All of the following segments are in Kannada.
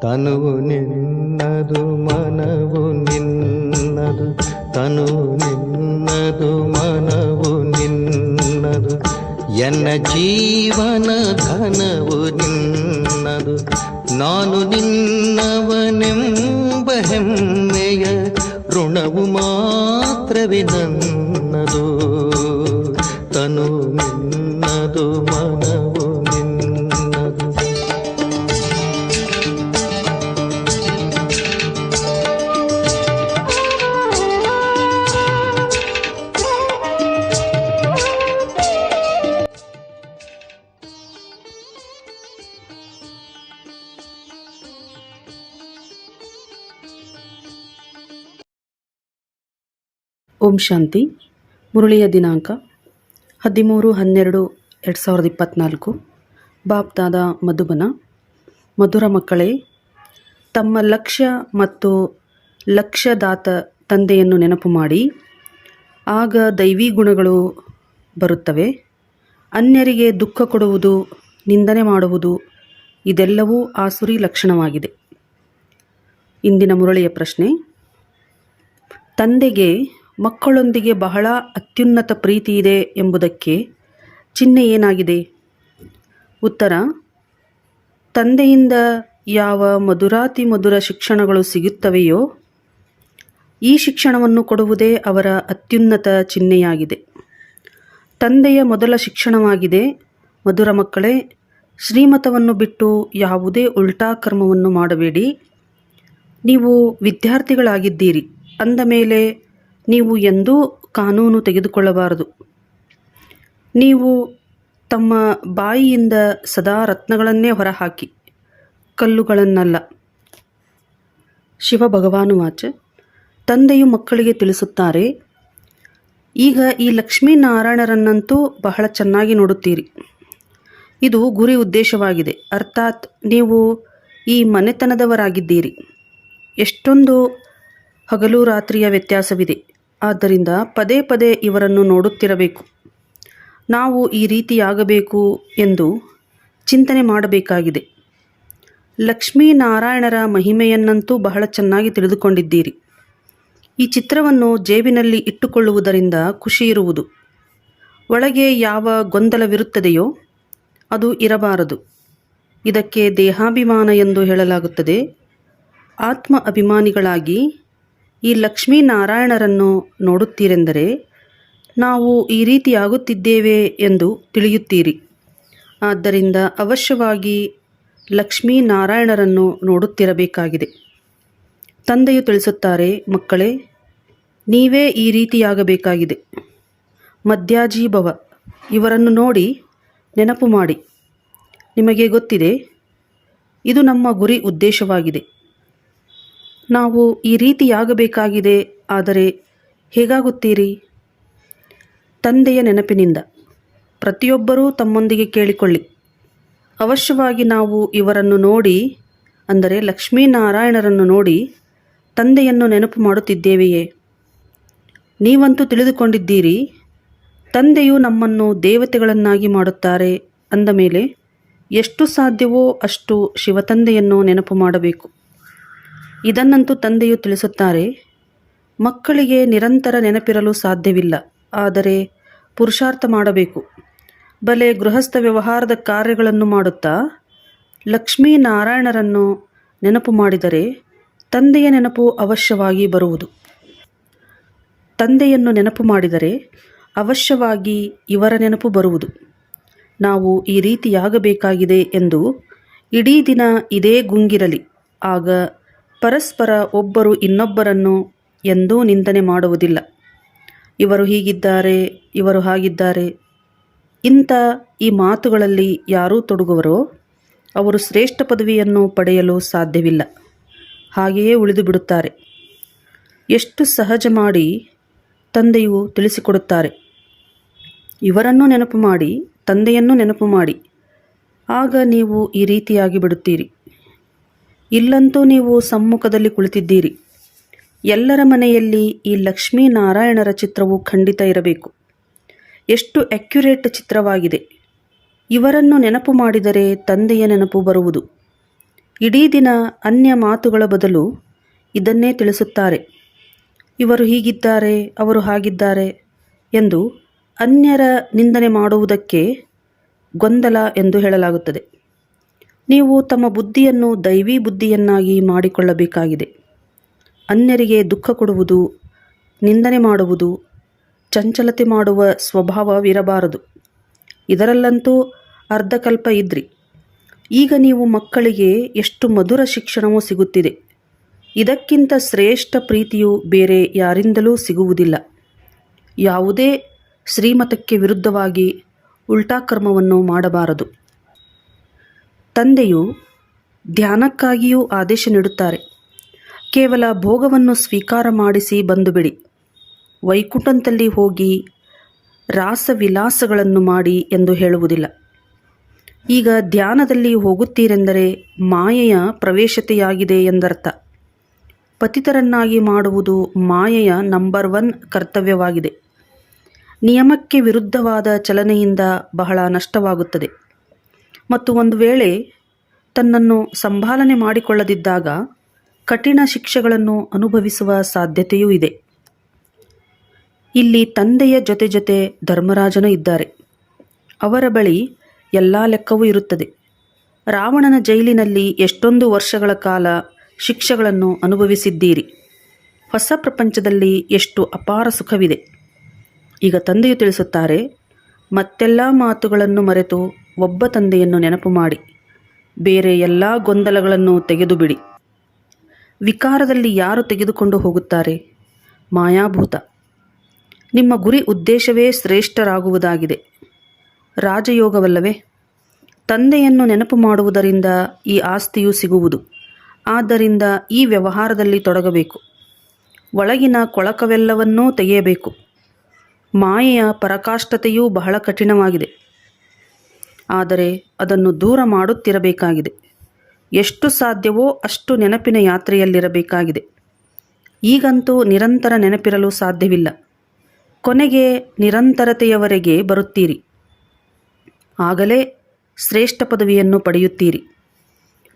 ತನುವು ನಿನ್ನದು ಮನವು ನಿನ್ನದು, ತನುವು ನಿನ್ನದು ಮನವು ನಿನ್ನದು, ಎನ್ನ ಜೀವನ ಧನವು ನಿನ್ನದು. ನಾನು ನಿನ್ನವನೆಂಬ ಹೆಮ್ಮೆಯ ಋಣವು ಮಾತ್ರವೇ ನನ್ನದು. ತನು ನಿನ್ನದು ಮನವು ನಿನ್ನದು. ಓಂ ಶಾಂತಿ. ಮುರಳಿಯ ದಿನಾಂಕ 13/12/2024. ಬಾಪ್ದಾದ ಮಧುಬನ. ಮಧುರ ಮಕ್ಕಳೇ, ತಮ್ಮ ಲಕ್ಷ್ಯ ಮತ್ತು ಲಕ್ಷ್ಯದಾತ ತಂದೆಯನ್ನು ನೆನಪು ಮಾಡಿ. ಆಗ ದೈವಿ ಗುಣಗಳು ಬರುತ್ತವೆ. ಅನ್ಯರಿಗೆ ದುಃಖ ಕೊಡುವುದು, ನಿಂದನೆ ಮಾಡುವುದು ಇದೆಲ್ಲವೂ ಆಸುರಿ ಲಕ್ಷಣವಾಗಿದೆ. ಇಂದಿನ ಮುರಳಿಯ ಪ್ರಶ್ನೆ: ತಂದೆಗೆ ಮಕ್ಕಳೊಂದಿಗೆ ಬಹಳ ಅತ್ಯುನ್ನತ ಪ್ರೀತಿ ಇದೆ ಎಂಬುದಕ್ಕೆ ಚಿಹ್ನೆ ಏನಾಗಿದೆ? ಉತ್ತರ: ತಂದೆಯಿಂದ ಯಾವ ಮಧುರಾತಿ ಮಧುರ ಶಿಕ್ಷಣಗಳು ಸಿಗುತ್ತವೆಯೋ ಈ ಶಿಕ್ಷಣವನ್ನು ಕೊಡುವುದೇ ಅವರ ಅತ್ಯುನ್ನತ ಚಿಹ್ನೆಯಾಗಿದೆ. ತಂದೆಯ ಮೊದಲ ಶಿಕ್ಷಣವಾಗಿದೆ: ಮಧುರ ಮಕ್ಕಳೇ, ಶ್ರೀಮತವನ್ನು ಬಿಟ್ಟು ಯಾವುದೇ ಉಲ್ಟಾ ಕರ್ಮವನ್ನು ಮಾಡಬೇಡಿ. ನೀವು ವಿದ್ಯಾರ್ಥಿಗಳಾಗಿದ್ದೀರಿ ಅಂದ ಮೇಲೆ ನೀವು ಎಂದೂ ಕಾನೂನು ತೆಗೆದುಕೊಳ್ಳಬಾರದು. ನೀವು ತಮ್ಮ ಬಾಯಿಯಿಂದ ಸದಾ ರತ್ನಗಳನ್ನೇ ಹೊರಹಾಕಿ, ಕಲ್ಲುಗಳನ್ನಲ್ಲ. ಶಿವ ಭಗವಾನುವಾಚ. ತಂದೆಯು ಮಕ್ಕಳಿಗೆ ತಿಳಿಸುತ್ತಾರೆ, ಈಗ ಈ ಲಕ್ಷ್ಮೀನಾರಾಯಣರನ್ನಂತೂ ಬಹಳ ಚೆನ್ನಾಗಿ ನೋಡುತ್ತೀರಿ. ಇದು ಗುರಿ ಉದ್ದೇಶವಾಗಿದೆ. ಅರ್ಥಾತ್ ನೀವು ಈ ಮನೆತನದವರಾಗಿದ್ದೀರಿ. ಎಷ್ಟೊಂದು ಹಗಲು ರಾತ್ರಿಯ ವ್ಯತ್ಯಾಸವಿದೆ. ಆದ್ದರಿಂದ ಪದೇ ಪದೇ ಇವರನ್ನು ನೋಡುತ್ತಿರಬೇಕು. ನಾವು ಈ ರೀತಿಯಾಗಬೇಕು ಎಂದು ಚಿಂತನೆ ಮಾಡಬೇಕಾಗಿದೆ. ಲಕ್ಷ್ಮೀನಾರಾಯಣರ ಮಹಿಮೆಯನ್ನಂತೂ ಬಹಳ ಚೆನ್ನಾಗಿ ತಿಳಿದುಕೊಂಡಿದ್ದೀರಿ. ಈ ಚಿತ್ರವನ್ನು ಜೇಬಿನಲ್ಲಿ ಇಟ್ಟುಕೊಳ್ಳುವುದರಿಂದ ಖುಷಿ ಇರುವುದು. ಒಳಗೆ ಯಾವ ಗೊಂದಲವಿರುತ್ತದೆಯೋ ಅದು ಇರಬಾರದು. ಇದಕ್ಕೆ ದೇಹಾಭಿಮಾನ ಎಂದು ಹೇಳಲಾಗುತ್ತದೆ. ಆತ್ಮ ಅಭಿಮಾನಿಗಳಾಗಿ ಈ ಲಕ್ಷ್ಮೀನಾರಾಯಣರನ್ನು ನೋಡುತ್ತೀರೆಂದರೆ ನಾವು ಈ ರೀತಿಯಾಗುತ್ತಿದ್ದೇವೆ ಎಂದು ತಿಳಿಯುತ್ತೀರಿ. ಆದ್ದರಿಂದ ಅವಶ್ಯವಾಗಿ ಲಕ್ಷ್ಮೀನಾರಾಯಣರನ್ನು ನೋಡುತ್ತಿರಬೇಕಾಗಿದೆ. ತಂದೆಯು ತಿಳಿಸುತ್ತಾರೆ, ಮಕ್ಕಳೇ, ನೀವೇ ಈ ರೀತಿಯಾಗಬೇಕಾಗಿದೆ. ಮಧ್ಯಾಜೀಭವ ಇವರನ್ನು ನೋಡಿ ನೆನಪು ಮಾಡಿ. ನಿಮಗೆ ಗೊತ್ತಿದೆ, ಇದು ನಮ್ಮ ಗುರಿ ಉದ್ದೇಶವಾಗಿದೆ. ನಾವು ಈ ರೀತಿಯಾಗಬೇಕಾಗಿದೆ. ಆದರೆ ಹೇಗಾಗುತ್ತೀರಿ? ತಂದೆಯ ನೆನಪಿನಿಂದ. ಪ್ರತಿಯೊಬ್ಬರೂ ತಮ್ಮೊಂದಿಗೆ ಕೇಳಿಕೊಳ್ಳಿ, ಅವಶ್ಯವಾಗಿ ನಾವು ಇವರನ್ನು ನೋಡಿ, ಅಂದರೆ ಲಕ್ಷ್ಮೀನಾರಾಯಣರನ್ನು ನೋಡಿ ತಂದೆಯನ್ನು ನೆನಪು ಮಾಡುತ್ತಿದ್ದೇವೆಯೇ? ನೀವಂತೂ ತಿಳಿದುಕೊಂಡಿದ್ದೀರಿ, ತಂದೆಯು ನಮ್ಮನ್ನು ದೇವತೆಗಳನ್ನಾಗಿ ಮಾಡುತ್ತಾರೆ ಅಂದ ಮೇಲೆ ಎಷ್ಟು ಸಾಧ್ಯವೋ ಅಷ್ಟು ಶಿವತಂದೆಯನ್ನು ನೆನಪು ಮಾಡಬೇಕು. ಇದನ್ನಂತೂ ತಂದೆಯು ತಿಳಿಸುತ್ತಾರೆ. ಮಕ್ಕಳಿಗೆ ನಿರಂತರ ನೆನಪಿರಲು ಸಾಧ್ಯವಿಲ್ಲ, ಆದರೆ ಪುರುಷಾರ್ಥ ಮಾಡಬೇಕು. ಬಲೆ ಗೃಹಸ್ಥ ವ್ಯವಹಾರದ ಕಾರ್ಯಗಳನ್ನು ಮಾಡುತ್ತಾ ಲಕ್ಷ್ಮೀನಾರಾಯಣರನ್ನು ನೆನಪು ಮಾಡಿದರೆ ತಂದೆಯ ನೆನಪು ಅವಶ್ಯವಾಗಿ ಬರುವುದು. ತಂದೆಯನ್ನು ನೆನಪು ಮಾಡಿದರೆ ಅವಶ್ಯವಾಗಿ ಇವರ ನೆನಪು ಬರುವುದು. ನಾವು ಈ ರೀತಿಯಾಗಬೇಕಾಗಿದೆ ಎಂದು ಇಡೀ ದಿನ ಇದೇ ಗುಂಗಿರಲಿ. ಆಗ ಪರಸ್ಪರ ಒಬ್ಬರು ಇನ್ನೊಬ್ಬರನ್ನು ಎಂದೂ ನಿಂದನೆ ಮಾಡುವುದಿಲ್ಲ. ಇವರು ಹೀಗಿದ್ದಾರೆ, ಇವರು ಹಾಗಿದ್ದಾರೆ, ಇಂಥ ಈ ಮಾತುಗಳಲ್ಲಿ ಯಾರೂ ತೊಡಗುವರೋ ಅವರು ಶ್ರೇಷ್ಠ ಪದವಿಯನ್ನು ಪಡೆಯಲು ಸಾಧ್ಯವಿಲ್ಲ. ಹಾಗೆಯೇ ಉಳಿದು ಬಿಡುತ್ತಾರೆ. ಎಷ್ಟು ಸಹಜ ಮಾಡಿ ತಂದೆಯು ತಿಳಿಸಿಕೊಡುತ್ತಾರೆ. ಇವರನ್ನು ನೆನಪು ಮಾಡಿ, ತಂದೆಯನ್ನು ನೆನಪು ಮಾಡಿ. ಆಗ ನೀವು ಈ ರೀತಿಯಾಗಿ ಬಿಡುತ್ತೀರಿ. ಇಲ್ಲಂತೂ ನೀವು ಸಮ್ಮುಖದಲ್ಲಿ ಕುಳಿತಿದ್ದೀರಿ. ಎಲ್ಲರ ಮನೆಯಲ್ಲಿ ಈ ಲಕ್ಷ್ಮೀನಾರಾಯಣರ ಚಿತ್ರವು ಖಂಡಿತ ಇರಬೇಕು. ಎಷ್ಟು ಅಕ್ಯುರೇಟ್ ಚಿತ್ರವಾಗಿದೆ. ಇವರನ್ನು ನೆನಪು ಮಾಡಿದರೆ ತಂದೆಯ ನೆನಪು ಬರುವುದು. ಇಡೀ ದಿನ ಅನ್ಯ ಮಾತುಗಳ ಬದಲು ಇದನ್ನೇ ತಿಳಿಸುತ್ತಾರೆ. ಇವರು ಹೀಗಿದ್ದಾರೆ, ಅವರು ಹಾಗಿದ್ದಾರೆ ಎಂದು ಅನ್ಯರ ನಿಂದನೆ ಮಾಡುವುದಕ್ಕೆ ಗೊಂದಲ ಎಂದು ಹೇಳಲಾಗುತ್ತದೆ. ನೀವು ತಮ್ಮ ಬುದ್ಧಿಯನ್ನು ದೈವಿ ಬುದ್ಧಿಯನ್ನಾಗಿ ಮಾಡಿಕೊಳ್ಳಬೇಕಾಗಿದೆ. ಅನ್ಯರಿಗೆ ದುಃಖ ಕೊಡುವುದು, ನಿಂದನೆ ಮಾಡುವುದು, ಚಂಚಲತೆ ಮಾಡುವ ಸ್ವಭಾವವಿರಬಾರದು. ಇದರಲ್ಲಂತೂ ಅರ್ಧಕಲ್ಪ ಇದ್ರಿ. ಈಗ ನೀವು ಮಕ್ಕಳಿಗೆ ಎಷ್ಟು ಮಧುರ ಶಿಕ್ಷಣವೂ ಸಿಗುತ್ತಿದೆ. ಇದಕ್ಕಿಂತ ಶ್ರೇಷ್ಠ ಪ್ರೀತಿಯು ಬೇರೆ ಯಾರಿಂದಲೂ ಸಿಗುವುದಿಲ್ಲ. ಯಾವುದೇ ಶ್ರೀಮತಕ್ಕೆ ವಿರುದ್ಧವಾಗಿ ಉಲ್ಟಾಕರ್ಮವನ್ನು ಮಾಡಬಾರದು. ತಂದೆಯು ಧ್ಯಾನಕ್ಕಾಗಿಯೂ ಆದೇಶ ನೀಡುತ್ತಾರೆ. ಕೇವಲ ಭೋಗವನ್ನು ಸ್ವೀಕಾರ ಮಾಡಿಸಿ ಬಂದುಬಿಡಿ, ವೈಕುಂಠದಲ್ಲಿ ಹೋಗಿ ರಾಸವಿಲಾಸಗಳನ್ನು ಮಾಡಿ ಎಂದು ಹೇಳುವುದಿಲ್ಲ. ಈಗ ಧ್ಯಾನದಲ್ಲಿ ಹೋಗುತ್ತೀರೆಂದರೆ ಮಾಯೆಯ ಪ್ರವೇಶತೆಯಾಗಿದೆ ಎಂದರ್ಥ. ಪತಿತರನ್ನಾಗಿ ಮಾಡುವುದು ಮಾಯೆಯ ನಂಬರ್ 1 ಕರ್ತವ್ಯವಾಗಿದೆ. ನಿಯಮಕ್ಕೆ ವಿರುದ್ಧವಾದ ಚಲನೆಯಿಂದ ಬಹಳ ನಷ್ಟವಾಗುತ್ತದೆ ಮತ್ತು ಒಂದು ವೇಳೆ ತನ್ನನ್ನು ಸಂಭಾಲನೆ ಮಾಡಿಕೊಳ್ಳದಿದ್ದಾಗ ಕಠಿಣ ಶಿಕ್ಷೆಗಳನ್ನು ಅನುಭವಿಸುವ ಸಾಧ್ಯತೆಯೂ ಇದೆ. ಇಲ್ಲಿ ತಂದೆಯ ಜೊತೆ ಧರ್ಮರಾಜನು ಇದ್ದಾರೆ. ಅವರ ಬಳಿ ಎಲ್ಲ ಲೆಕ್ಕವೂ ಇರುತ್ತದೆ. ರಾವಣನ ಜೈಲಿನಲ್ಲಿ ಎಷ್ಟೊಂದು ವರ್ಷಗಳ ಕಾಲ ಶಿಕ್ಷೆಗಳನ್ನು ಅನುಭವಿಸಿದ್ದೀರಿ. ಹೊಸ ಪ್ರಪಂಚದಲ್ಲಿ ಎಷ್ಟು ಅಪಾರ ಸುಖವಿದೆ. ಈಗ ತಂದೆಯು ತಿಳಿಸುತ್ತಾರೆ, ಮತ್ತೆಲ್ಲ ಮಾತುಗಳನ್ನು ಮರೆತು ಒಬ್ಬ ತಂದೆಯನ್ನು ನೆನಪು ಮಾಡಿ ಬೇರೆ ಎಲ್ಲ ಗೊಂದಲಗಳನ್ನು ತೆಗೆದುಬಿಡಿ. ವಿಕಾರದಲ್ಲಿ ಯಾರು ತೆಗೆದುಕೊಂಡು ಹೋಗುತ್ತಾರೆ? ಮಾಯಾಭೂತ. ನಿಮ್ಮ ಗುರಿ ಉದ್ದೇಶವೇ ಶ್ರೇಷ್ಠರಾಗುವುದಾಗಿದೆ. ರಾಜಯೋಗವಲ್ಲವೇ? ತಂದೆಯನ್ನು ನೆನಪು ಮಾಡುವುದರಿಂದ ಈ ಆಸ್ತಿಯು ಸಿಗುವುದು. ಆದ್ದರಿಂದ ಈ ವ್ಯವಹಾರದಲ್ಲಿ ತೊಡಗಬೇಕು. ಒಳಗಿನ ಕೊಳಕವೆಲ್ಲವನ್ನೂ ತೆಗೆಯಬೇಕು. ಮಾಯೆಯ ಪರಾಕಾಷ್ಠತೆಯೂ ಬಹಳ ಕಠಿಣವಾಗಿದೆ, ಆದರೆ ಅದನ್ನು ದೂರ ಮಾಡುತ್ತಿರಬೇಕಾಗಿದೆ. ಎಷ್ಟು ಸಾಧ್ಯವೋ ಅಷ್ಟು ನೆನಪಿನ ಯಾತ್ರೆಯಲ್ಲಿರಬೇಕಾಗಿದೆ. ಈಗಂತೂ ನಿರಂತರ ನೆನಪಿರಲು ಸಾಧ್ಯವಿಲ್ಲ. ಕೊನೆಗೆ ನಿರಂತರತೆಯವರೆಗೆ ಬರುತ್ತೀರಿ. ಆಗಲೇ ಶ್ರೇಷ್ಠ ಪದವಿಯನ್ನು ಪಡೆಯುತ್ತೀರಿ.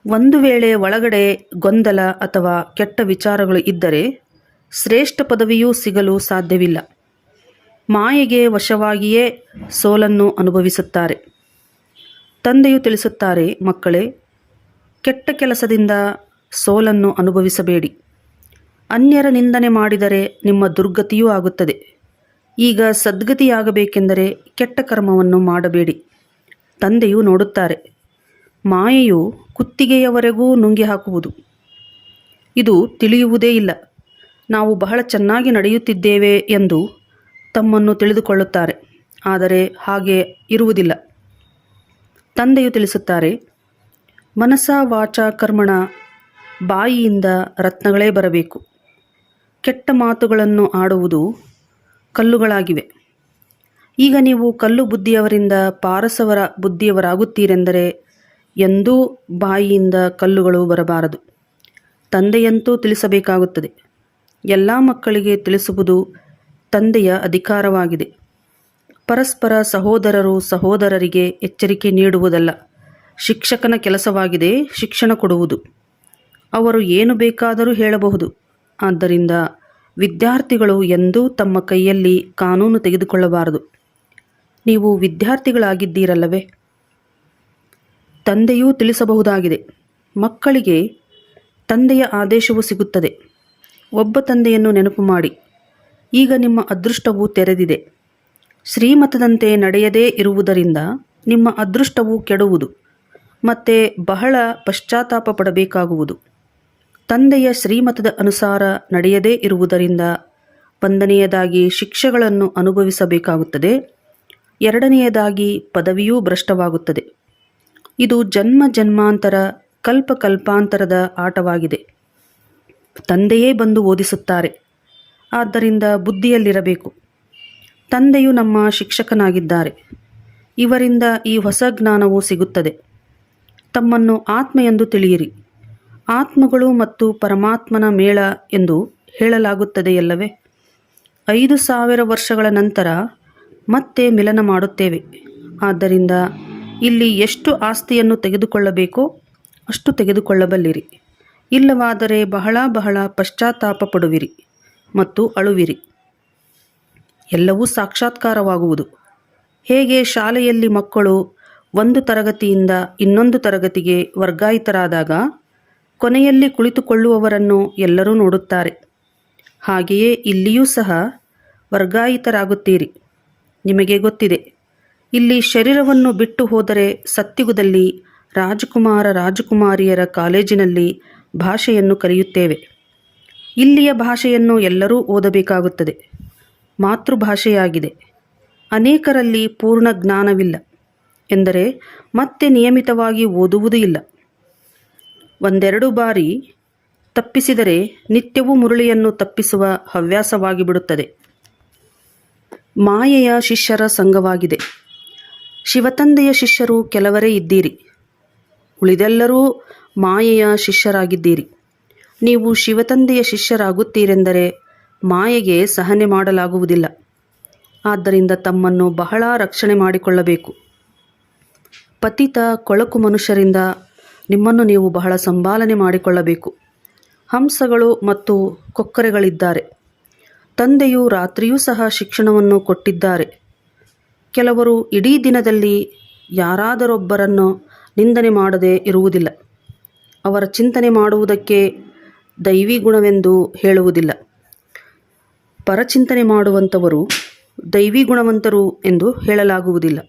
ಒಂದು ವೇಳೆ ಒಳಗಡೆ ಗೊಂದಲ ಅಥವಾ ಕೆಟ್ಟ ವಿಚಾರಗಳು ಇದ್ದರೆ ಶ್ರೇಷ್ಠ ಪದವಿಯೂ ಸಿಗಲು ಸಾಧ್ಯವಿಲ್ಲ. ಮಾಯೆಗೆ ವಶವಾಗಿಯೇ ಸೋಲನ್ನು ಅನುಭವಿಸುತ್ತಾರೆ. ತಂದೆಯು ತಿಳಿಸುತ್ತಾರೆ, ಮಕ್ಕಳೇ, ಕೆಟ್ಟ ಕೆಲಸದಿಂದ ಸೋಲನ್ನು ಅನುಭವಿಸಬೇಡಿ. ಅನ್ಯರ ನಿಂದನೆ ಮಾಡಿದರೆ ನಿಮ್ಮ ದುರ್ಗತಿಯೂ ಆಗುತ್ತದೆ. ಈಗ ಸದ್ಗತಿಯಾಗಬೇಕೆಂದರೆ ಕೆಟ್ಟ ಕರ್ಮವನ್ನು ಮಾಡಬೇಡಿ. ತಂದೆಯು ನೋಡುತ್ತಾರೆ. ಮಾಯೆಯು ಕುತ್ತಿಗೆಯವರೆಗೂ ನುಂಗಿ ಹಾಕುವುದು. ಇದು ತಿಳಿಯುವುದೇ ಇಲ್ಲ. ನಾವು ಬಹಳ ಚೆನ್ನಾಗಿ ನಡೆಯುತ್ತಿದ್ದೇವೆ ಎಂದು ತಮ್ಮನ್ನು ತಿಳಿದುಕೊಳ್ಳುತ್ತಾರೆ. ಆದರೆ ಹಾಗೆ ಇರುವುದಿಲ್ಲ. ತಂದೆಯು ತಿಳಿಸುತ್ತಾರೆ, ಮನಸ ವಾಚ ಕರ್ಮಣ, ಬಾಯಿಯಿಂದ ರತ್ನಗಳೇ ಬರಬೇಕು. ಕೆಟ್ಟ ಮಾತುಗಳನ್ನು ಆಡುವುದು ಕಲ್ಲುಗಳಾಗಿವೆ. ಈಗ ನೀವು ಕಲ್ಲು ಬುದ್ಧಿಯವರಿಂದ ಪಾರಸವರ ಬುದ್ಧಿಯವರಾಗುತ್ತೀರೆಂದರೆ ಎಂದೂ ಬಾಯಿಯಿಂದ ಕಲ್ಲುಗಳು ಬರಬಾರದು. ತಂದೆಯಂತೂ ತಿಳಿಸಬೇಕಾಗುತ್ತದೆ. ಎಲ್ಲ ಮಕ್ಕಳಿಗೆ ತಿಳಿಸುವುದು ತಂದೆಯ ಅಧಿಕಾರವಾಗಿದೆ. ಪರಸ್ಪರ ಸಹೋದರರು ಸಹೋದರರಿಗೆ ಎಚ್ಚರಿಕೆ ನೀಡುವುದಲ್ಲ, ಶಿಕ್ಷಕನ ಕೆಲಸವಾಗಿದೆ ಶಿಕ್ಷಣ ಕೊಡುವುದು. ಅವರು ಏನು ಬೇಕಾದರೂ ಹೇಳಬಹುದು. ಆದ್ದರಿಂದ ವಿದ್ಯಾರ್ಥಿಗಳು ಎಂದೂ ತಮ್ಮ ಕೈಯಲ್ಲಿ ಕಾನೂನು ತೆಗೆದುಕೊಳ್ಳಬಾರದು. ನೀವು ವಿದ್ಯಾರ್ಥಿಗಳಾಗಿದ್ದೀರಲ್ಲವೇ? ತಂದೆಯೂ ತಿಳಿಸಬಹುದಾಗಿದೆ. ಮಕ್ಕಳಿಗೆ ತಂದೆಯ ಆದೇಶವು ಸಿಗುತ್ತದೆ. ಒಬ್ಬ ತಂದೆಯನ್ನು ನೆನಪು ಮಾಡಿ. ಈಗ ನಿಮ್ಮ ಅದೃಷ್ಟವು ತೆರೆದಿದೆ. ಶ್ರೀಮತದಂತೆ ನಡೆಯದೇ ಇರುವುದರಿಂದ ನಿಮ್ಮ ಅದೃಷ್ಟವು ಕೆಡುವುದು ಮತ್ತು ಬಹಳ ಪಶ್ಚಾತ್ತಾಪ ಪಡಬೇಕಾಗುವುದು. ತಂದೆಯ ಶ್ರೀಮತದ ಅನುಸಾರ ನಡೆಯದೇ ಇರುವುದರಿಂದ ಒಂದನೆಯದಾಗಿ ಶಿಕ್ಷೆಗಳನ್ನು ಅನುಭವಿಸಬೇಕಾಗುತ್ತದೆ. ಎರಡನೆಯದಾಗಿ ಪದವಿಯೂ ಭ್ರಷ್ಟವಾಗುತ್ತದೆ. ಇದು ಜನ್ಮ ಜನ್ಮಾಂತರ ಕಲ್ಪಕಲ್ಪಾಂತರದ ಆಟವಾಗಿದೆ. ತಂದೆಯೇ ಬಂದು ಓದಿಸುತ್ತಾರೆ. ಆದ್ದರಿಂದ ಬುದ್ಧಿಯಲ್ಲಿರಬೇಕು. ತಂದೆಯು ನಮ್ಮ ಶಿಕ್ಷಕನಾಗಿದ್ದಾರೆ. ಇವರಿಂದ ಈ ಹೊಸ ಜ್ಞಾನವು ಸಿಗುತ್ತದೆ. ತಮ್ಮನ್ನು ಆತ್ಮ ಎಂದು ತಿಳಿಯಿರಿ. ಆತ್ಮಗಳು ಮತ್ತು ಪರಮಾತ್ಮನ ಮೇಳ ಎಂದು ಹೇಳಲಾಗುತ್ತದೆಯಲ್ಲವೇ? 5000 ವರ್ಷಗಳ ನಂತರ ಮತ್ತೆ ಮಿಲನ ಮಾಡುತ್ತೇವೆ. ಆದ್ದರಿಂದ ಇಲ್ಲಿ ಎಷ್ಟು ಆಸ್ತಿಯನ್ನು ತೆಗೆದುಕೊಳ್ಳಬೇಕೋ ಅಷ್ಟು ತೆಗೆದುಕೊಳ್ಳಬಲ್ಲಿರಿ. ಇಲ್ಲವಾದರೆ ಬಹಳ ಬಹಳ ಪಶ್ಚಾತ್ತಾಪ ಪಡುವಿರಿ ಮತ್ತು ಅಳುವಿರಿ. ಎಲ್ಲವೂ ಸಾಕ್ಷಾತ್ಕಾರವಾಗುವುದು. ಹೇಗೆ ಶಾಲೆಯಲ್ಲಿ ಮಕ್ಕಳು ಒಂದು ತರಗತಿಯಿಂದ ಇನ್ನೊಂದು ತರಗತಿಗೆ ವರ್ಗಾಯಿತರಾದಾಗ ಕೊನೆಯಲ್ಲಿ ಕುಳಿತುಕೊಳ್ಳುವವರನ್ನು ಎಲ್ಲರೂ ನೋಡುತ್ತಾರೆ, ಹಾಗೆಯೇ ಇಲ್ಲಿಯೂ ಸಹ ವರ್ಗಾಯಿತರಾಗುತ್ತೀರಿ. ನಿಮಗೆ ಗೊತ್ತಿದೆ, ಇಲ್ಲಿ ಶರೀರವನ್ನು ಬಿಟ್ಟು ಹೋದರೆ ಸತ್ಯುಗದಲ್ಲಿ ರಾಜಕುಮಾರ ರಾಜಕುಮಾರಿಯರ ಕಾಲೇಜಿನಲ್ಲಿ ಭಾಷೆಯನ್ನು ಕಲಿಯುತ್ತೇವೆ. ಇಲ್ಲಿಯ ಭಾಷೆಯನ್ನು ಎಲ್ಲರೂ ಓದಬೇಕಾಗುತ್ತದೆ. ಮಾತೃಭಾಷೆಯಾಗಿದೆ. ಅನೇಕರಲ್ಲಿ ಪೂರ್ಣ ಜ್ಞಾನವಿಲ್ಲ, ಎಂದರೆ ಮತ್ತೆ ನಿಯಮಿತವಾಗಿ ಓದುವುದೂ ಇಲ್ಲ. ಒಂದೆರಡು ಬಾರಿ ತಪ್ಪಿಸಿದರೆ ನಿತ್ಯವೂ ಮುರುಳಿಯನ್ನು ತಪ್ಪಿಸುವ ಹವ್ಯಾಸವಾಗಿ ಬಿಡುತ್ತದೆ. ಮಾಯೆಯ ಶಿಷ್ಯರ ಸಂಘವಾಗಿದೆ. ಶಿವತಂದೆಯ ಶಿಷ್ಯರು ಕೆಲವರೇ ಇದ್ದೀರಿ. ಉಳಿದೆಲ್ಲರೂ ಮಾಯೆಯ ಶಿಷ್ಯರಾಗಿದ್ದೀರಿ. ನೀವು ಶಿವತಂದೆಯ ಶಿಷ್ಯರಾಗುತ್ತೀರೆಂದರೆ ಮಾಯೆಗೆ ಸಹನೆ ಮಾಡಲಾಗುವುದಿಲ್ಲ. ಆದ್ದರಿಂದ ತಮ್ಮನ್ನು ಬಹಳ ರಕ್ಷಣೆ ಮಾಡಿಕೊಳ್ಳಬೇಕು. ಪತಿತ ಕೊಳಕು ಮನುಷ್ಯರಿಂದ ನಿಮ್ಮನ್ನು ನೀವು ಬಹಳ ಸಂಭಾಲನೆ ಮಾಡಿಕೊಳ್ಳಬೇಕು. ಹಂಸಗಳು ಮತ್ತು ಕೊಕ್ಕರೆಗಳಿದ್ದಾರೆ. ತಂದೆಯು ರಾತ್ರಿಯೂ ಸಹ ಶಿಕ್ಷಣವನ್ನು ಕೊಟ್ಟಿದ್ದಾರೆ. ಕೆಲವರು ಇಡೀ ದಿನದಲ್ಲಿ ಯಾರಾದರೊಬ್ಬರನ್ನು ನಿಂದನೆ ಮಾಡದೇ ಇರುವುದಿಲ್ಲ. ಅವರ ಚಿಂತನೆ ಮಾಡುವುದಕ್ಕೆ ದೈವಿ ಗುಣವೆಂದು ಹೇಳುವುದಿಲ್ಲ. ಪರಚಿಂತನೆ ಮಾಡುವಂಥವರು ದೈವಿ ಗುಣವಂತರು ಎಂದು ಹೇಳಲಾಗುವುದಿಲ್ಲ.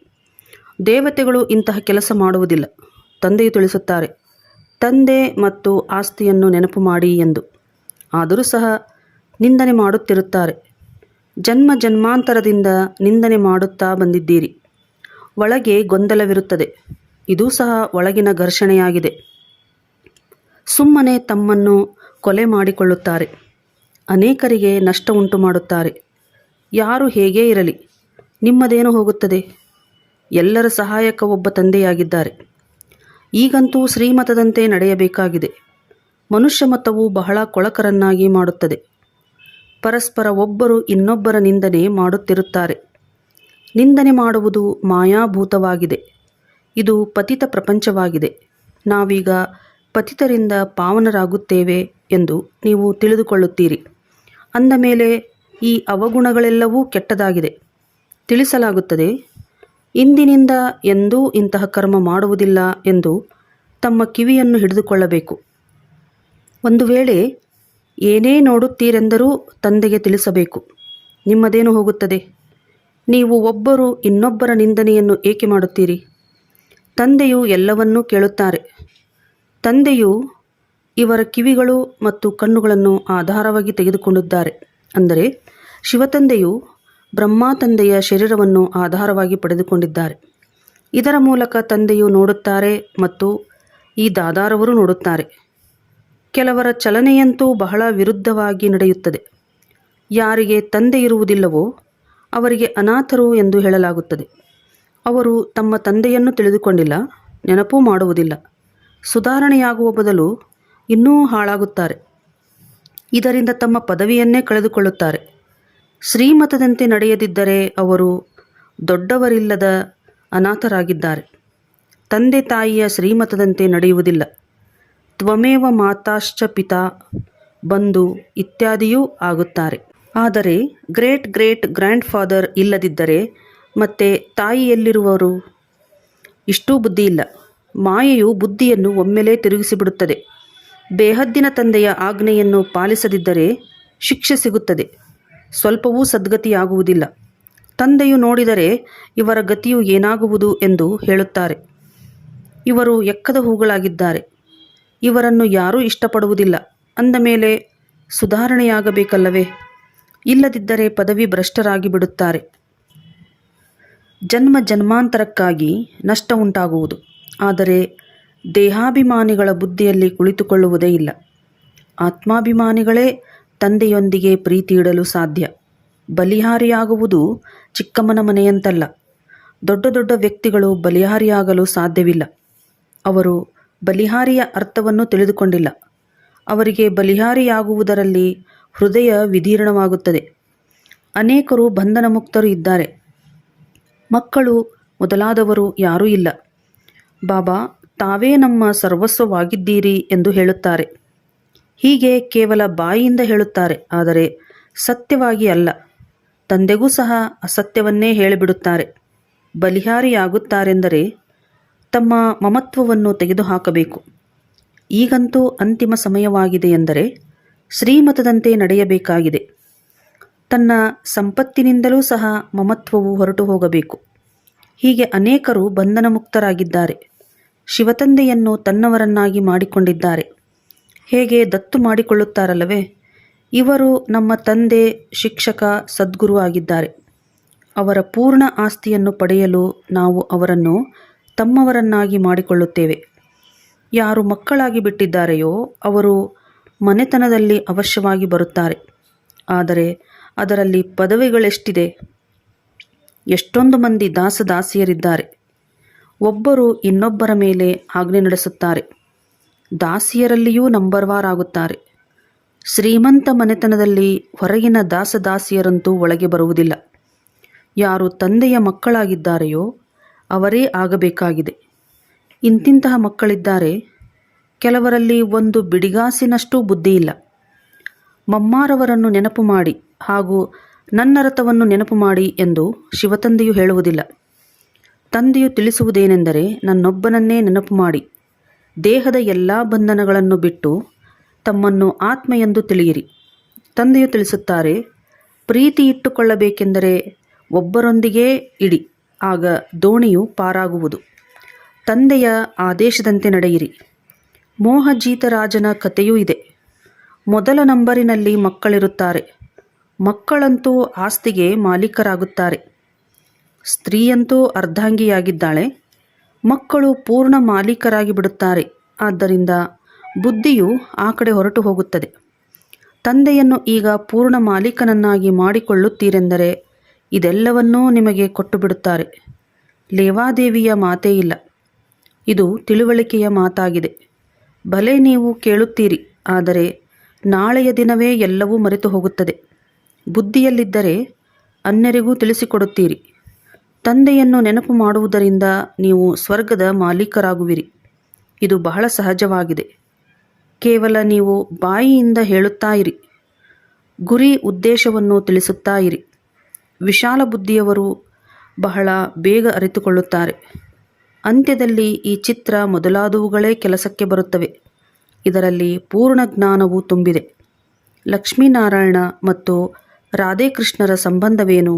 ದೇವತೆಗಳು ಇಂತಹ ಕೆಲಸ ಮಾಡುವುದಿಲ್ಲ. ತಂದೆಯು ತಿಳಿಸುತ್ತಾರೆ, ತಂದೆ ಮತ್ತು ಆಸ್ತಿಯನ್ನು ನೆನಪು ಮಾಡಿ ಎಂದು. ಆದರೂ ಸಹ ನಿಂದನೆ ಮಾಡುತ್ತಿರುತ್ತಾರೆ. ಜನ್ಮ ಜನ್ಮಾಂತರದಿಂದ ನಿಂದನೆ ಮಾಡುತ್ತಾ ಬಂದಿದ್ದೀರಿ. ಒಳಗೆ ಗೊಂದಲವಿರುತ್ತದೆ. ಇದೂ ಸಹ ಒಳಗಿನ ಘರ್ಷಣೆಯಾಗಿದೆ. ಸುಮ್ಮನೆ ತಮ್ಮನ್ನು ಕೊಲೆ ಮಾಡಿಕೊಳ್ಳುತ್ತಾರೆ. ಅನೇಕರಿಗೆ ನಷ್ಟ ಉಂಟು ಮಾಡುತ್ತಾರೆ. ಯಾರು ಹೇಗೇ ಇರಲಿ, ನಿಮ್ಮದೇನು ಹೋಗುತ್ತದೆ? ಎಲ್ಲರ ಸಹಾಯಕ ಒಬ್ಬ ತಂದೆಯಾಗಿದ್ದಾರೆ. ಈಗಂತೂ ಶ್ರೀಮತದಂತೆ ನಡೆಯಬೇಕಾಗಿದೆ. ಮನುಷ್ಯ ಮತವು ಬಹಳ ಕೊಳಕರನ್ನಾಗಿ ಮಾಡುತ್ತದೆ. ಪರಸ್ಪರ ಒಬ್ಬರು ಇನ್ನೊಬ್ಬರ ನಿಂದನೆ ಮಾಡುತ್ತಿರುತ್ತಾರೆ. ನಿಂದನೆ ಮಾಡುವುದು ಮಾಯಾಭೂತವಾಗಿದೆ. ಇದು ಪತಿತ ಪ್ರಪಂಚವಾಗಿದೆ. ನಾವೀಗ ಪತಿತರಿಂದ ಪಾವನರಾಗುತ್ತೇವೆ ಎಂದು ನೀವು ತಿಳಿದುಕೊಳ್ಳುತ್ತೀರಿ. ಅಂದ ಮೇಲೆ ಈ ಅವಗುಣಗಳೆಲ್ಲವೂ ಕೆಟ್ಟದಾಗಿದೆ. ತಿಳಿಸಲಾಗುತ್ತದೆ, ಇಂದಿನಿಂದ ಎಂದೂ ಇಂತಹ ಕರ್ಮ ಮಾಡುವುದಿಲ್ಲ ಎಂದು ತಮ್ಮ ಕಿವಿಯನ್ನು ಹಿಡಿದುಕೊಳ್ಳಬೇಕು. ಒಂದು ವೇಳೆ ಏನೇ ನೋಡುತ್ತೀರೆಂದರೂ ತಂದೆಗೆ ತಿಳಿಸಬೇಕು. ನಿಮ್ಮದೇನು ಹೋಗುತ್ತದೆ? ನೀವು ಒಬ್ಬರು ಇನ್ನೊಬ್ಬರ ನಿಂದನೆಯನ್ನು ಏಕೆ ಮಾಡುತ್ತೀರಿ? ತಂದೆಯು ಎಲ್ಲವನ್ನೂ ಕೇಳುತ್ತಾರೆ. ತಂದೆಯು ಇವರ ಕಿವಿಗಳು ಮತ್ತು ಕಣ್ಣುಗಳನ್ನು ಆಧಾರವಾಗಿ ತೆಗೆದುಕೊಂಡಿದ್ದಾರೆ. ಅಂದರೆ ಶಿವತಂದೆಯು ಬ್ರಹ್ಮ ತಂದೆಯ ಶರೀರವನ್ನು ಆಧಾರವಾಗಿ ಪಡೆದುಕೊಂಡಿದ್ದಾರೆ. ಇದರ ಮೂಲಕ ತಂದೆಯು ನೋಡುತ್ತಾರೆ ಮತ್ತು ಈ ದಾದಾರವರು ನೋಡುತ್ತಾರೆ. ಕೆಲವರ ಚಲನೆಯಂತೂ ಬಹಳ ವಿರುದ್ಧವಾಗಿ ನಡೆಯುತ್ತದೆ. ಯಾರಿಗೆ ತಂದೆ ಇರುವುದಿಲ್ಲವೋ ಅವರಿಗೆ ಅನಾಥರು ಎಂದು ಹೇಳಲಾಗುತ್ತದೆ. ಅವರು ತಮ್ಮ ತಂದೆಯನ್ನು ತಿಳಿದುಕೊಂಡಿಲ್ಲ, ನೆನಪೂ ಮಾಡುವುದಿಲ್ಲ. ಸುಧಾರಣೆಯಾಗುವ ಬದಲು ಇನ್ನೂ ಹಾಳಾಗುತ್ತಾರೆ. ಇದರಿಂದ ತಮ್ಮ ಪದವಿಯನ್ನೇ ಕಳೆದುಕೊಳ್ಳುತ್ತಾರೆ. ಶ್ರೀಮತದಂತೆ ನಡೆಯದಿದ್ದರೆ ಅವರು ದೊಡ್ಡವರಿಲ್ಲದ ಅನಾಥರಾಗಿದ್ದಾರೆ. ತಂದೆ ತಾಯಿಯ ಶ್ರೀಮತದಂತೆ ನಡೆಯುವುದಿಲ್ಲ. ತ್ವಮೇವ ಮಾತಾಶ್ಚ ಪಿತಾ, ಬಂಧು ಇತ್ಯಾದಿಯೂ ಆಗುತ್ತಾರೆ. ಆದರೆ ಗ್ರೇಟ್ ಗ್ರೇಟ್ ಗ್ರ್ಯಾಂಡ್ ಫಾದರ್ ಇಲ್ಲದಿದ್ದರೆ ಮತ್ತೆ ತಾಯಿ ಎಲ್ಲಿರುವರು? ಇಷ್ಟೂ ಬುದ್ಧಿ ಇಲ್ಲ. ಮಾಯೆಯು ಬುದ್ಧಿಯನ್ನು ಒಮ್ಮೆಲೇ ತಿರುಗಿಸಿಬಿಡುತ್ತದೆ. ಬೇಹದ್ದಿನ ತಂದೆಯ ಆಜ್ಞೆಯನ್ನು ಪಾಲಿಸದಿದ್ದರೆ ಶಿಕ್ಷೆ ಸಿಗುತ್ತದೆ. ಸ್ವಲ್ಪವೂ ಸದ್ಗತಿಯಾಗುವುದಿಲ್ಲ. ತಂದೆಯು ನೋಡಿದರೆ ಇವರ ಗತಿಯು ಏನಾಗುವುದು ಎಂದು ಹೇಳುತ್ತಾರೆ. ಇವರು ಎಕ್ಕದ ಹೂಗಳಾಗಿದ್ದಾರೆ. ಇವರನ್ನು ಯಾರೂ ಇಷ್ಟಪಡುವುದಿಲ್ಲ. ಅಂದ ಮೇಲೆ ಸುಧಾರಣೆಯಾಗಬೇಕಲ್ಲವೇ? ಇಲ್ಲದಿದ್ದರೆ ಪದವಿ ಭ್ರಷ್ಟರಾಗಿ ಬಿಡುತ್ತಾರೆ. ಜನ್ಮ ಜನ್ಮಾಂತರಕ್ಕಾಗಿ ನಷ್ಟ ಉಂಟಾಗುವುದು. ಆದರೆ ದೇಹಾಭಿಮಾನಿಗಳ ಬುದ್ಧಿಯಲ್ಲಿ ಕುಳಿತುಕೊಳ್ಳುವುದೇ ಇಲ್ಲ. ಆತ್ಮಾಭಿಮಾನಿಗಳೇ ತಂದೆಯೊಂದಿಗೆ ಪ್ರೀತಿ ಇಡಲು ಸಾಧ್ಯ. ಬಲಿಹಾರಿಯಾಗುವುದು ಚಿಕ್ಕಮ್ಮನ ಮನೆಯಂತಲ್ಲ. ದೊಡ್ಡ ದೊಡ್ಡ ವ್ಯಕ್ತಿಗಳು ಬಲಿಹಾರಿಯಾಗಲು ಸಾಧ್ಯವಿಲ್ಲ. ಅವರು ಬಲಿಹಾರಿಯ ಅರ್ಥವನ್ನು ತಿಳಿದುಕೊಂಡಿಲ್ಲ. ಅವರಿಗೆ ಬಲಿಹಾರಿಯಾಗುವುದರಲ್ಲಿ ಹೃದಯ ವಿದೀರ್ಣವಾಗುತ್ತದೆ. ಅನೇಕರು ಬಂಧನ ಮುಕ್ತರು ಇದ್ದಾರೆ. ಮಕ್ಕಳು ಮೊದಲಾದವರು ಯಾರೂ ಇಲ್ಲ. ಬಾಬಾ ತಾವೇ ನಮ್ಮ ಸರ್ವಸ್ವವಾಗಿದ್ದೀರಿ ಎಂದು ಹೇಳುತ್ತಾರೆ. ಹೀಗೆ ಕೇವಲ ಬಾಯಿಯಿಂದ ಹೇಳುತ್ತಾರೆ, ಆದರೆ ಸತ್ಯವಾಗಿ ಅಲ್ಲ. ತಂದೆಗೂ ಸಹ ಅಸತ್ಯವನ್ನೇ ಹೇಳಿಬಿಡುತ್ತಾರೆ. ಬಲಿಹಾರಿಯಾಗುತ್ತಾರೆಂದರೆ ತಮ್ಮ ಮಮತ್ವವನ್ನು ತೆಗೆದುಹಾಕಬೇಕು. ಈಗಂತೂ ಅಂತಿಮ ಸಮಯವಾಗಿದೆ ಎಂದರೆ ಶ್ರೀಮತದಂತೆ ನಡೆಯಬೇಕಾಗಿದೆ. ತನ್ನ ಸಂಪತ್ತಿನಿಂದಲೂ ಸಹ ಮಮತ್ವವು ಹೊರಟು ಹೋಗಬೇಕು. ಹೀಗೆ ಅನೇಕರು ಬಂಧನ ಮುಕ್ತರಾಗಿದ್ದಾರೆ. ಶಿವತಂದೆಯನ್ನು ತನ್ನವರನ್ನಾಗಿ ಮಾಡಿಕೊಂಡಿದ್ದಾರೆ. ಹೇಗೆ ದತ್ತು ಮಾಡಿಕೊಳ್ಳುತ್ತಾರಲ್ಲವೇ, ಇವರು ನಮ್ಮ ತಂದೆ, ಶಿಕ್ಷಕ, ಸದ್ಗುರು ಆಗಿದ್ದಾರೆ. ಅವರ ಪೂರ್ಣ ಆಸ್ತಿಯನ್ನು ಪಡೆಯಲು ನಾವು ಅವರನ್ನು ತಮ್ಮವರನ್ನಾಗಿ ಮಾಡಿಕೊಳ್ಳುತ್ತೇವೆ. ಯಾರು ಮಕ್ಕಳಾಗಿ ಬಿಟ್ಟಿದ್ದಾರೆಯೋ ಅವರು ಮನೆತನದಲ್ಲಿ ಅವಶ್ಯವಾಗಿ ಬರುತ್ತಾರೆ. ಆದರೆ ಅದರಲ್ಲಿ ಪದವಿಗಳೆಷ್ಟಿದೆ! ಎಷ್ಟೊಂದು ಮಂದಿ ದಾಸದಾಸಿಯರಿದ್ದಾರೆ. ಒಬ್ಬರು ಇನ್ನೊಬ್ಬರ ಮೇಲೆ ಆಜ್ಞೆ ನಡೆಸುತ್ತಾರೆ. ದಾಸಿಯರಲ್ಲಿಯೂ ನಂಬರ್ವಾರಾಗುತ್ತಾರೆ. ಶ್ರೀಮಂತ ಮನೆತನದಲ್ಲಿ ಹೊರಗಿನ ದಾಸದಾಸಿಯರಂತೂ ಒಳಗೆ ಬರುವುದಿಲ್ಲ. ಯಾರು ತಂದೆಯ ಮಕ್ಕಳಾಗಿದ್ದಾರೆಯೋ ಅವರೇ ಆಗಬೇಕಾಗಿದೆ. ಇಂತಿಂತಹ ಮಕ್ಕಳಿದ್ದಾರೆ. ಕೆಲವರಲ್ಲಿ ಒಂದು ಬಿಡಿಗಾಸಿನಷ್ಟೂ ಬುದ್ಧಿಯಿಲ್ಲ. ಮಮ್ಮಾರವರನ್ನು ನೆನಪು ಮಾಡಿ ಹಾಗೂ ನನ್ನ ರಥವನ್ನು ನೆನಪು ಮಾಡಿ ಎಂದು ಶಿವತಂದೆಯು ಹೇಳುವುದಿಲ್ಲ. ತಂದೆಯು ತಿಳಿಸುವುದೇನೆಂದರೆ, ನನ್ನೊಬ್ಬನನ್ನೇ ನೆನಪು ಮಾಡಿ ದೇಹದ ಎಲ್ಲ ಬಂಧನಗಳನ್ನು ಬಿಟ್ಟು ತಮ್ಮನ್ನು ಆತ್ಮ ಎಂದು ತಿಳಿಯಿರಿ. ತಂದೆಯು ತಿಳಿಸುತ್ತಾರೆ, ಪ್ರೀತಿ ಇಟ್ಟುಕೊಳ್ಳಬೇಕೆಂದರೆ ಒಬ್ಬರೊಂದಿಗೇ ಇಡಿ, ಆಗ ದೋಣಿಯು ಪಾರಾಗುವುದು. ತಂದೆಯ ಆದೇಶದಂತೆ ನಡೆಯಿರಿ. ಮೋಹಜೀತರಾಜನ ಕಥೆಯೂ ಇದೆ. ಮೊದಲ ನಂಬರಿನಲ್ಲಿ ಮಕ್ಕಳಿರುತ್ತಾರೆ. ಮಕ್ಕಳಂತೂ ಆಸ್ತಿಗೆ ಮಾಲೀಕರಾಗುತ್ತಾರೆ. ಸ್ತ್ರೀಯಂತೂ ಅರ್ಧಾಂಗಿಯಾಗಿದ್ದಾಳೆ. ಮಕ್ಕಳು ಪೂರ್ಣ ಮಾಲೀಕರಾಗಿ ಬಿಡುತ್ತಾರೆ. ಆದ್ದರಿಂದ ಬುದ್ಧಿಯು ಆ ಕಡೆ ಹೊರಟು ಹೋಗುತ್ತದೆ. ತಂದೆಯನ್ನು ಈಗ ಪೂರ್ಣ ಮಾಲೀಕನನ್ನಾಗಿ ಮಾಡಿಕೊಳ್ಳುತ್ತೀರೆಂದರೆ ಇದೆಲ್ಲವನ್ನೂ ನಿಮಗೆ ಕೊಟ್ಟು ಬಿಡುತ್ತಾರೆ. ಲೇವಾದೇವಿಯ ಮಾತೇ ಇಲ್ಲ. ಇದು ತಿಳುವಳಿಕೆಯ ಮಾತಾಗಿದೆ. ಭಲೆ ನೀವು ಕೇಳುತ್ತೀರಿ, ಆದರೆ ನಾಳೆಯ ದಿನವೇ ಎಲ್ಲವೂ ಮರೆತು ಹೋಗುತ್ತದೆ. ಬುದ್ಧಿಯಲ್ಲಿದ್ದರೆ ಅನ್ಯರಿಗೂ ತಿಳಿಸಿಕೊಡುತ್ತೀರಿ. ತಂದೆಯನ್ನು ನೆನಪು ಮಾಡುವುದರಿಂದ ನೀವು ಸ್ವರ್ಗದ ಮಾಲೀಕರಾಗುವಿರಿ. ಇದು ಬಹಳ ಸಹಜವಾಗಿದೆ. ಕೇವಲ ನೀವು ಬಾಯಿಯಿಂದ ಹೇಳುತ್ತಾ ಇರಿ. ಗುರಿ ಉದ್ದೇಶವನ್ನು ತಿಳಿಸುತ್ತಾ ಇರಿ. ವಿಶಾಲ ಬುದ್ಧಿಯವರು ಬಹಳ ಬೇಗ ಅರಿತುಕೊಳ್ಳುತ್ತಾರೆ. ಅಂತ್ಯದಲ್ಲಿ ಈ ಚಿತ್ರ ಮೊದಲಾದವುಗಳೇ ಕೆಲಸಕ್ಕೆ ಬರುತ್ತವೆ. ಇದರಲ್ಲಿ ಪೂರ್ಣ ಜ್ಞಾನವು ತುಂಬಿದೆ. ಲಕ್ಷ್ಮೀನಾರಾಯಣ ಮತ್ತು ರಾಧೇಕೃಷ್ಣರ ಸಂಬಂಧವೇನು?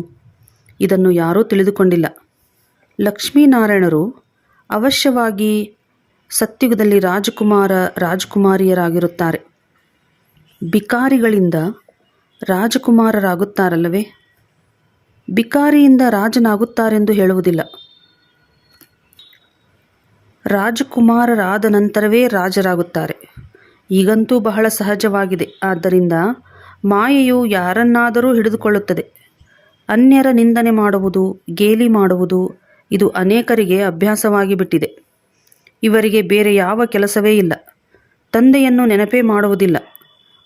ಇದನ್ನು ಯಾರೂ ತಿಳಿದುಕೊಂಡಿಲ್ಲ. ಲಕ್ಷ್ಮೀನಾರಾಯಣರು ಅವಶ್ಯವಾಗಿ ಸತ್ಯುಗದಲ್ಲಿ ರಾಜಕುಮಾರ ರಾಜಕುಮಾರಿಯರಾಗಿರುತ್ತಾರೆ. ಬಿಕಾರಿಗಳಿಂದ ರಾಜಕುಮಾರರಾಗುತ್ತಾರಲ್ಲವೇ? ಬಿಕಾರಿಯಿಂದ ರಾಜನಾಗುತ್ತಾರೆಂದು ಹೇಳುವುದಿಲ್ಲ. ರಾಜಕುಮಾರರಾದ ನಂತರವೇ ರಾಜರಾಗುತ್ತಾರೆ. ಈಗಂತೂ ಬಹಳ ಸಹಜವಾಗಿದೆ. ಆದ್ದರಿಂದ ಮಾಯೆಯು ಯಾರನ್ನಾದರೂ ಹಿಡಿದುಕೊಳ್ಳುತ್ತದೆ. ಅನ್ಯರ ನಿಂದನೆ ಮಾಡುವುದು, ಗೇಲಿ ಮಾಡುವುದು ಇದು ಅನೇಕರಿಗೆ ಅಭ್ಯಾಸವಾಗಿ ಬಿಟ್ಟಿದೆ. ಇವರಿಗೆ ಬೇರೆ ಯಾವ ಕೆಲಸವೇ ಇಲ್ಲ. ತಂದೆಯನ್ನು ನೆನಪೇ ಮಾಡುವುದಿಲ್ಲ.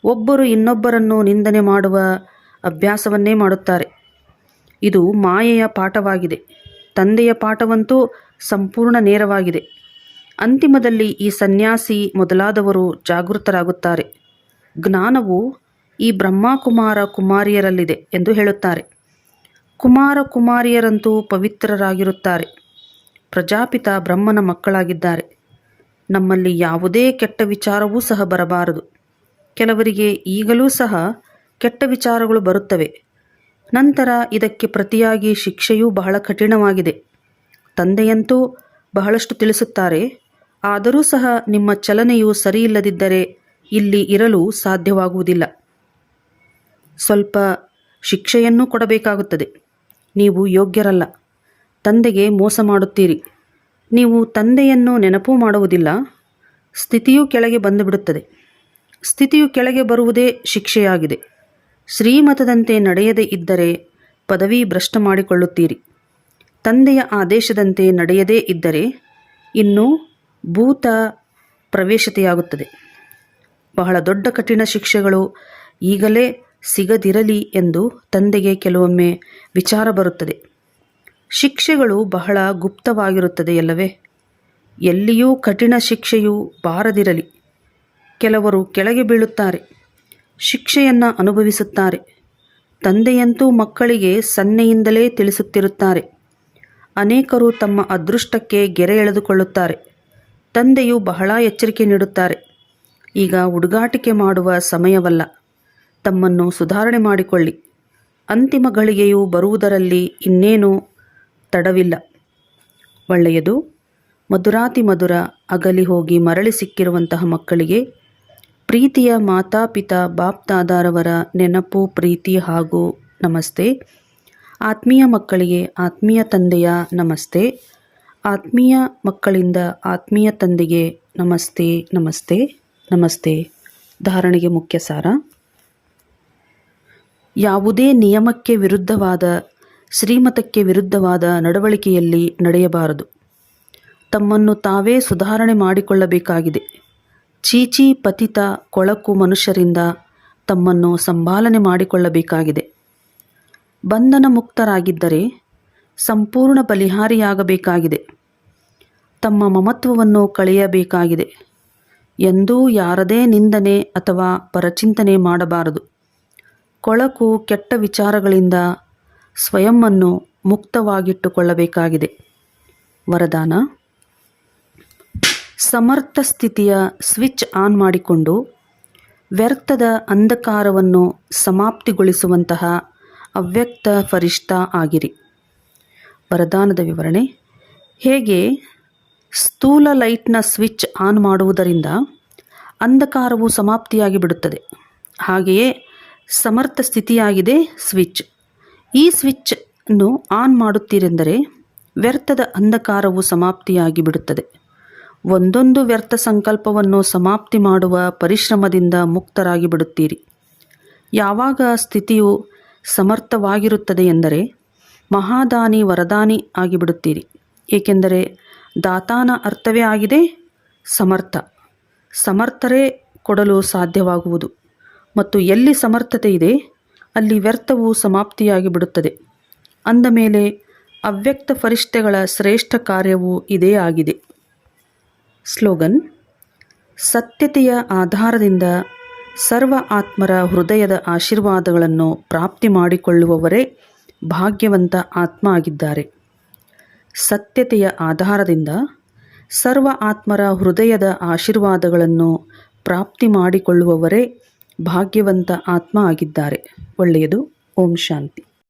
ಒಬ್ಬರು ಇನ್ನೊಬ್ಬರನ್ನು ನಿಂದನೆ ಮಾಡುವ ಅಭ್ಯಾಸವನ್ನೇ ಮಾಡುತ್ತಾರೆ. ಇದು ಮಾಯೆಯ ಪಾಠವಾಗಿದೆ. ತಂದೆಯ ಪಾಠವಂತೂ ಸಂಪೂರ್ಣ ನೇರವಾಗಿದೆ. ಅಂತಿಮದಲ್ಲಿ ಈ ಸನ್ಯಾಸಿ ಮೊದಲಾದವರು ಜಾಗೃತರಾಗುತ್ತಾರೆ. ಜ್ಞಾನವು ಈ ಬ್ರಹ್ಮಕುಮಾರ ಕುಮಾರಿಯರಲ್ಲಿದೆ ಎಂದು ಹೇಳುತ್ತಾರೆ. ಕುಮಾರ ಕುಮಾರಿಯರಂತೂ ಪವಿತ್ರರಾಗಿರುತ್ತಾರೆ. ಪ್ರಜಾಪಿತ ಬ್ರಹ್ಮನ ಮಕ್ಕಳಾಗಿದ್ದಾರೆ. ನಮ್ಮಲ್ಲಿ ಯಾವುದೇ ಕೆಟ್ಟ ವಿಚಾರವೂ ಸಹ ಬರಬಾರದು. ಕೆಲವರಿಗೆ ಈಗಲೂ ಸಹ ಕೆಟ್ಟ ವಿಚಾರಗಳು ಬರುತ್ತವೆ. ನಂತರ ಇದಕ್ಕೆ ಪ್ರತಿಯಾಗಿ ಶಿಕ್ಷೆಯೂ ಬಹಳ ಕಠಿಣವಾಗಿದೆ. ತಂದೆಯಂತೂ ಬಹಳಷ್ಟು ತಿಳಿಸುತ್ತಾರೆ. ಆದರೂ ಸಹ ನಿಮ್ಮ ಚಲನೆಯು ಸರಿಯಿಲ್ಲದಿದ್ದರೆ ಇಲ್ಲಿ ಇರಲು ಸಾಧ್ಯವಾಗುವುದಿಲ್ಲ. ಸ್ವಲ್ಪ ಶಿಕ್ಷೆಯನ್ನೂ ಕೊಡಬೇಕಾಗುತ್ತದೆ. ನೀವು ಯೋಗ್ಯರಲ್ಲ. ತಂದೆಗೆ ಮೋಸ ಮಾಡುತ್ತೀರಿ. ನೀವು ತಂದೆಯನ್ನು ನೆನಪು ಮಾಡುವುದಿಲ್ಲ. ಸ್ಥಿತಿಯು ಕೆಳಗೆ ಬಂದುಬಿಡುತ್ತದೆ. ಸ್ಥಿತಿಯು ಕೆಳಗೆ ಬರುವುದೇ ಶಿಕ್ಷೆಯಾಗಿದೆ. ಶ್ರೀಮತದಂತೆ ನಡೆಯದೇ ಇದ್ದರೆ ಪದವಿ ಭ್ರಷ್ಟ ಮಾಡಿಕೊಳ್ಳುತ್ತೀರಿ. ತಂದೆಯ ಆದೇಶದಂತೆ ನಡೆಯದೇ ಇದ್ದರೆ ಇನ್ನೂ ಭೂತ ಪ್ರವೇಶತೆಯಾಗುತ್ತದೆ. ಬಹಳ ದೊಡ್ಡ ಕಠಿಣ ಶಿಕ್ಷೆಗಳು ಈಗಲೇ ಸಿಗದಿರಲಿ ಎಂದು ತಂದೆಗೆ ಕೆಲವೊಮ್ಮೆ ವಿಚಾರ ಬರುತ್ತದೆ. ಶಿಕ್ಷೆಗಳು ಬಹಳ ಗುಪ್ತವಾಗಿರುತ್ತದೆಯಲ್ಲವೇ? ಎಲ್ಲಿಯೂ ಕಠಿಣ ಶಿಕ್ಷೆಯು ಬಾರದಿರಲಿ. ಕೆಲವರು ಕೆಳಗೆ ಬೀಳುತ್ತಾರೆ, ಶಿಕ್ಷೆಯನ್ನು ಅನುಭವಿಸುತ್ತಾರೆ. ತಂದೆಯಂತೂ ಮಕ್ಕಳಿಗೆ ಸನ್ನೆಯಿಂದಲೇ ತಿಳಿಸುತ್ತಿರುತ್ತಾರೆ. ಅನೇಕರು ತಮ್ಮ ಅದೃಷ್ಟಕ್ಕೆ ಗೆರೆ ಎಳೆದುಕೊಳ್ಳುತ್ತಾರೆ. ತಂದೆಯು ಬಹಳ ಎಚ್ಚರಿಕೆ ನೀಡುತ್ತಾರೆ. ಈಗ ಹುಡುಗಾಟಿಕೆ ಮಾಡುವ ಸಮಯವಲ್ಲ, ತಮ್ಮನ್ನು ಸುಧಾರಣೆ ಮಾಡಿಕೊಳ್ಳಿ. ಅಂತಿಮ ಗಳಿಗೆಯು ಬರುವುದರಲ್ಲಿ ಇನ್ನೇನೂ ತಡವಿಲ್ಲ. ಒಳ್ಳೆಯದು. ಮಧುರಾತಿ ಮಧುರ ಅಗಲಿ ಹೋಗಿ ಮರಳಿ ಸಿಕ್ಕಿರುವಂತಹ ಮಕ್ಕಳಿಗೆ ಪ್ರೀತಿಯ ಮಾತಾಪಿತಾ ಬಾಪ್ದಾದಾರವರ ನೆನಪು, ಪ್ರೀತಿ ಹಾಗೂ ನಮಸ್ತೆ. ಆತ್ಮೀಯ ಮಕ್ಕಳಿಗೆ ಆತ್ಮೀಯ ತಂದೆಯ ನಮಸ್ತೆ. ಆತ್ಮೀಯ ಮಕ್ಕಳಿಂದ ಆತ್ಮೀಯ ತಂದೆಗೆ ನಮಸ್ತೆ ನಮಸ್ತೆ ನಮಸ್ತೆ. ಧಾರಣೆಗೆ ಮುಖ್ಯ ಸಾರ: ಯಾವುದೇ ನಿಯಮಕ್ಕೆ ವಿರುದ್ಧವಾದ, ಶ್ರೀಮತಕ್ಕೆ ವಿರುದ್ಧವಾದ ನಡವಳಿಕೆಯಲ್ಲಿ ನಡೆಯಬಾರದು. ತಮ್ಮನ್ನು ತಾವೇ ಸುಧಾರಣೆ ಮಾಡಿಕೊಳ್ಳಬೇಕಾಗಿದೆ. ಚೀಚಿ ಪತಿತ ಕೊಳಕು ಮನುಷ್ಯರಿಂದ ತಮ್ಮನ್ನು ಸಂಭಾಲನೆ ಮಾಡಿಕೊಳ್ಳಬೇಕಾಗಿದೆ. ಬಂಧನ ಮುಕ್ತರಾಗಿದ್ದರೆ ಸಂಪೂರ್ಣ ಬಲಿಹಾರಿಯಾಗಬೇಕಾಗಿದೆ. ತಮ್ಮ ಮಮತ್ವವನ್ನು ಕಳೆಯಬೇಕಾಗಿದೆ. ಎಂದೂ ಯಾರದೇ ನಿಂದನೆ ಅಥವಾ ಪರಚಿಂತನೆ ಮಾಡಬಾರದು. ಕೊಳಕು ಕೆಟ್ಟ ವಿಚಾರಗಳಿಂದ ಸ್ವಯಂವನ್ನು ಮುಕ್ತವಾಗಿಟ್ಟುಕೊಳ್ಳಬೇಕಾಗಿದೆ. ವರದಾನ: ಸಮರ್ಥ ಸ್ಥಿತಿಯ ಸ್ವಿಚ್ ಆನ್ ಮಾಡಿಕೊಂಡು ವ್ಯರ್ಥದ ಅಂಧಕಾರವನ್ನು ಸಮಾಪ್ತಿಗೊಳಿಸುವಂತಹ ಅವ್ಯಕ್ತ ಫರಿಷ್ಠ ಆಗಿರಿ. ವರದಾನದ ವಿವರಣೆ: ಹೇಗೆ ಸ್ಥೂಲ ಲೈಟ್ನ ಸ್ವಿಚ್ ಆನ್ ಮಾಡುವುದರಿಂದ ಅಂಧಕಾರವು ಸಮಾಪ್ತಿಯಾಗಿ ಬಿಡುತ್ತದೆ, ಹಾಗೆಯೇ ಸಮರ್ಥ ಸ್ಥಿತಿಯಾಗಿದೆ ಸ್ವಿಚ್. ಈ ಸ್ವಿಚ್ ಅನ್ನು ಆನ್ ಮಾಡುತ್ತೀರೆಂದರೆ ವ್ಯರ್ಥದ ಅಂಧಕಾರವು ಸಮಾಪ್ತಿಯಾಗಿ ಬಿಡುತ್ತದೆ. ಒಂದೊಂದು ವ್ಯರ್ಥ ಸಂಕಲ್ಪವನ್ನು ಸಮಾಪ್ತಿ ಮಾಡುವ ಪರಿಶ್ರಮದಿಂದ ಮುಕ್ತರಾಗಿ ಬಿಡುತ್ತೀರಿ. ಯಾವಾಗ ಸ್ಥಿತಿಯು ಸಮರ್ಥವಾಗಿರುತ್ತದೆ ಎಂದರೆ ಮಹಾದಾನಿ ವರದಾನಿ ಆಗಿಬಿಡುತ್ತೀರಿ. ಏಕೆಂದರೆ ದಾತಾನ ಅರ್ಥವೇ ಆಗಿದೆ ಸಮರ್ಥ. ಸಮರ್ಥರೇ ಕೊಡಲು ಸಾಧ್ಯವಾಗುವುದು. ಮತ್ತು ಎಲ್ಲಿ ಸಮರ್ಥತೆ ಇದೆ ಅಲ್ಲಿ ವ್ಯರ್ಥವು ಸಮಾಪ್ತಿಯಾಗಿ ಬಿಡುತ್ತದೆ. ಅಂದ ಮೇಲೆ ಅವ್ಯಕ್ತ ಫರಿಷ್ಠೆಗಳ ಶ್ರೇಷ್ಠ ಕಾರ್ಯವು ಇದೇ ಆಗಿದೆ. ಸ್ಲೋಗನ್: ಸತ್ಯತೆಯ ಆಧಾರದಿಂದ ಸರ್ವ ಆತ್ಮರ ಹೃದಯದ ಆಶೀರ್ವಾದಗಳನ್ನು ಪ್ರಾಪ್ತಿ ಮಾಡಿಕೊಳ್ಳುವವರೇ ಭಾಗ್ಯವಂತ ಆತ್ಮ ಆಗಿದ್ದಾರೆ. ಸತ್ಯತೆಯ ಆಧಾರದಿಂದ ಸರ್ವ ಆತ್ಮರ ಹೃದಯದ ಆಶೀರ್ವಾದಗಳನ್ನು ಪ್ರಾಪ್ತಿ ಮಾಡಿಕೊಳ್ಳುವವರೇ ಭಾಗ್ಯವಂತ ಆತ್ಮ ಆಗಿದ್ದಾರೆ. ಒಳ್ಳೆಯದು. ಓಂ ಶಾಂತಿ.